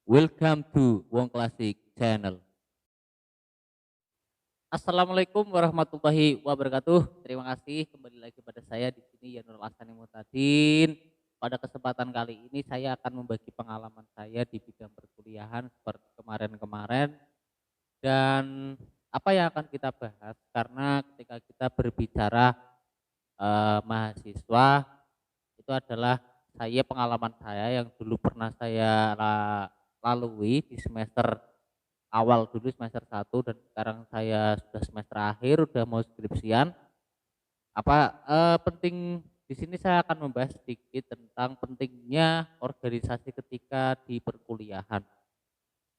Welcome to Wong Classic Channel. Assalamualaikum warahmatullahi wabarakatuh. Terima kasih kembali lagi pada saya di sini Yanur Asani Mutadin. Pada kesempatan kali ini saya akan membagi pengalaman saya di bidang perkuliahan seperti kemarin-kemarin dan apa yang akan kita bahas karena ketika kita berbicara mahasiswa itu adalah pengalaman saya yang dulu pernah saya lalui di semester awal dulu semester 1 dan sekarang saya sudah semester akhir, udah mau skripsian. Penting di sini saya akan membahas sedikit tentang pentingnya organisasi ketika di perkuliahan.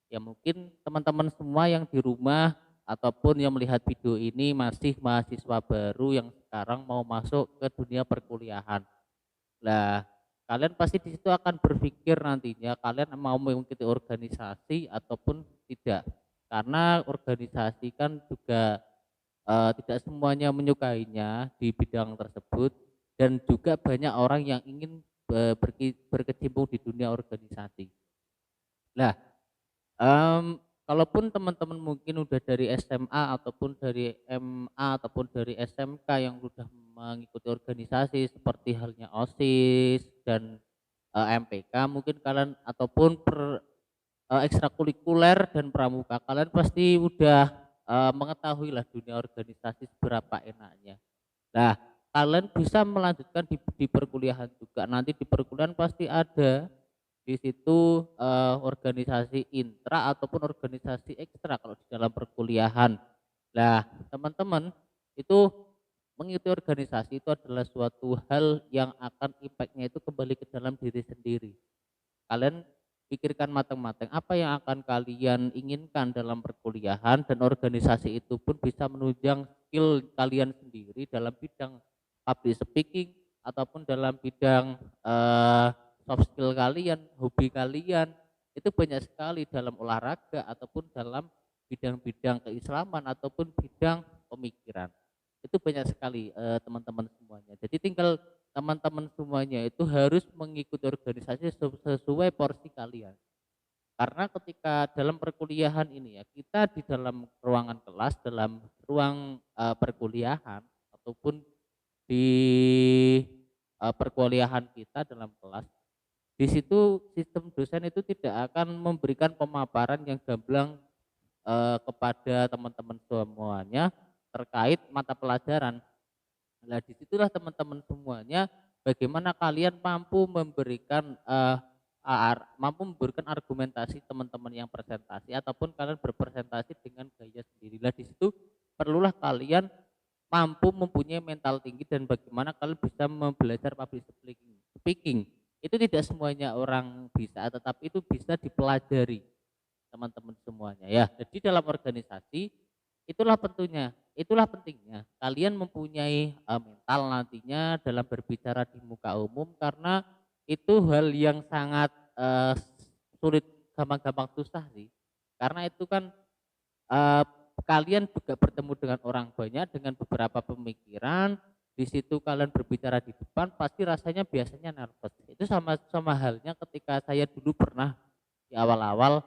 Ya mungkin teman-teman semua yang di rumah ataupun yang melihat video ini masih mahasiswa baru yang sekarang mau masuk ke dunia perkuliahan. Lah, kalian pasti di situ akan berpikir nantinya kalian mau mengikuti organisasi ataupun tidak. Karena organisasi kan juga tidak semuanya menyukainya di bidang tersebut dan juga banyak orang yang ingin berkecimpung di dunia organisasi. Lah, kalaupun teman-teman mungkin udah dari SMA ataupun dari MA ataupun dari SMK yang udah mengikuti organisasi seperti halnya OSIS dan MPK mungkin kalian ataupun ekstrakurikuler dan pramuka kalian pasti udah mengetahui lah dunia organisasi seberapa enaknya. Nah, kalian bisa melanjutkan di perkuliahan juga. Nanti di perkuliahan pasti ada di situ organisasi intra ataupun organisasi ekstra kalau di dalam perkuliahan. Nah, teman-teman itu mengikuti organisasi itu adalah suatu hal yang akan impactnya itu kembali ke dalam diri sendiri. Kalian pikirkan matang-matang apa yang akan kalian inginkan dalam perkuliahan dan organisasi itu pun bisa menunjang skill kalian sendiri dalam bidang public speaking ataupun dalam bidang soft skill kalian, hobi kalian itu banyak sekali dalam olahraga ataupun dalam bidang-bidang keislaman ataupun bidang pemikiran. Itu banyak sekali teman-teman semuanya. Jadi tinggal teman-teman semuanya itu harus mengikuti organisasi sesuai porsi kalian. Karena ketika dalam perkuliahan ini ya, kita di dalam ruangan kelas, dalam ruang perkuliahan ataupun di perkuliahan kita dalam kelas, di situ sistem dosen itu tidak akan memberikan pemaparan yang gamblang kepada teman-teman semuanya terkait mata pelajaran. Nah, disitulah teman-teman semuanya bagaimana kalian mampu memberikan argumentasi teman-teman yang presentasi ataupun kalian berpresentasi dengan gaya sendiri. Nah, di situ perlulah kalian mampu mempunyai mental tinggi dan bagaimana kalian bisa belajar public speaking. Itu tidak semuanya orang bisa, tetapi itu bisa dipelajari teman-teman semuanya ya. Jadi dalam organisasi itulah pentingnya kalian mempunyai mental nantinya dalam berbicara di muka umum karena itu hal yang sangat sulit, gampang-gampang susah sih. Karena itu kan eh, kalian juga bertemu dengan orang banyak dengan beberapa pemikiran, di situ kalian berbicara di depan pasti rasanya biasanya nervous. Itu sama halnya ketika saya dulu pernah di awal-awal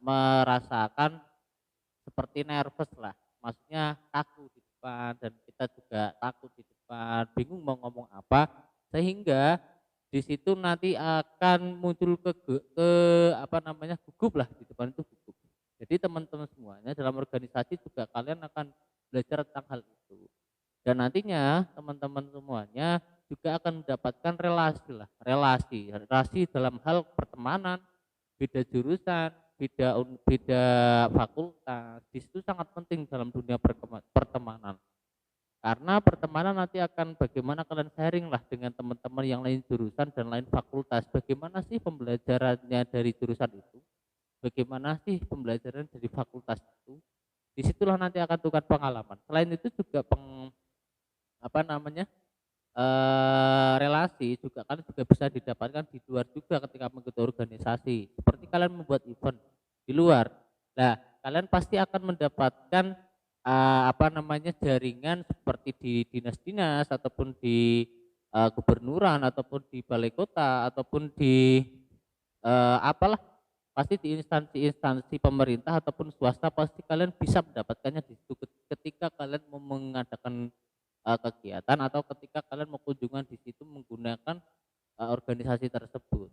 merasakan seperti nervous lah, maksudnya kaku di depan dan kita juga takut di depan, bingung mau ngomong apa, sehingga di situ nanti akan muncul ke apa namanya gugup lah di depan itu gugup. Jadi teman-teman semuanya dalam organisasi juga kalian akan belajar tentang hal itu dan nantinya teman-teman semuanya juga akan mendapatkan relasi dalam hal pertemanan, beda jurusan, beda fakultas. Di situ sangat penting dalam dunia pertemanan. Karena pertemanan nanti akan bagaimana kalian sharing lah dengan teman-teman yang lain jurusan dan lain fakultas. Bagaimana sih pembelajarannya dari jurusan itu? Bagaimana sih pembelajaran dari fakultas itu? Disitulah nanti akan tukar pengalaman. Selain itu juga apa namanya relasi juga kalian juga bisa didapatkan di luar juga ketika mengikuti organisasi seperti kalian membuat event di luar. Nah, kalian pasti akan mendapatkan apa namanya jaringan seperti di dinas-dinas ataupun di gubernuran ataupun di balai kota ataupun di apalah, pasti di instansi-instansi pemerintah ataupun swasta pasti kalian bisa mendapatkannya di situ ketika kalian mau mengadakan, kegiatan atau ketika kalian mau kunjungan di situ menggunakan, organisasi tersebut.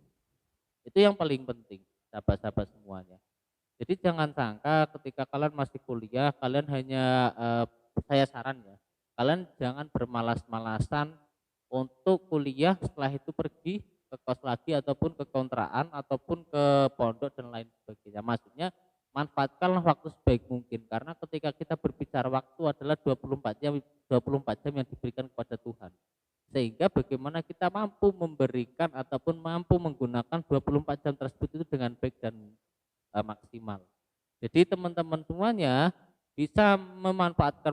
Itu yang paling penting, sahabat-sahabat semuanya. Jadi jangan sangka ketika kalian masih kuliah, kalian hanya, saya saran ya, kalian jangan bermalas-malasan untuk kuliah setelah itu pergi ke kos lagi ataupun ke kontrakan ataupun ke pondok dan lain sebagainya. Maksudnya manfaatkanlah waktu sebaik mungkin karena ketika kita berbicara waktu adalah 24 jam yang diberikan kepada Tuhan. Sehingga bagaimana kita mampu memberikan ataupun mampu menggunakan 24 jam tersebut itu dengan baik dan maksimal. Jadi teman-teman semuanya bisa memanfaatkan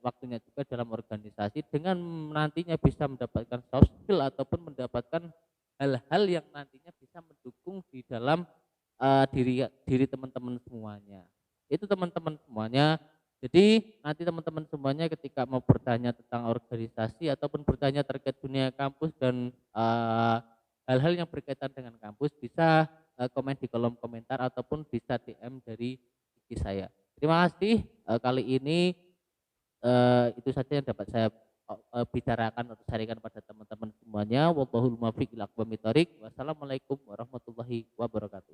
waktunya juga dalam organisasi dengan nantinya bisa mendapatkan soft skill ataupun mendapatkan hal-hal yang nantinya bisa mendukung di dalam diri diri teman-teman semuanya. Itu teman-teman semuanya. Jadi nanti teman-teman semuanya ketika mau bertanya tentang organisasi ataupun bertanya terkait dunia kampus dan hal-hal yang berkaitan dengan kampus bisa komen di kolom komentar ataupun bisa DM dari IG saya. Terima kasih, kali ini itu saja yang dapat saya bicarakan atau sharingkan pada teman-teman semuanya. Wallahul muwaffiq ila aqwamit thoriq. Wassalamualaikum warahmatullahi wabarakatuh.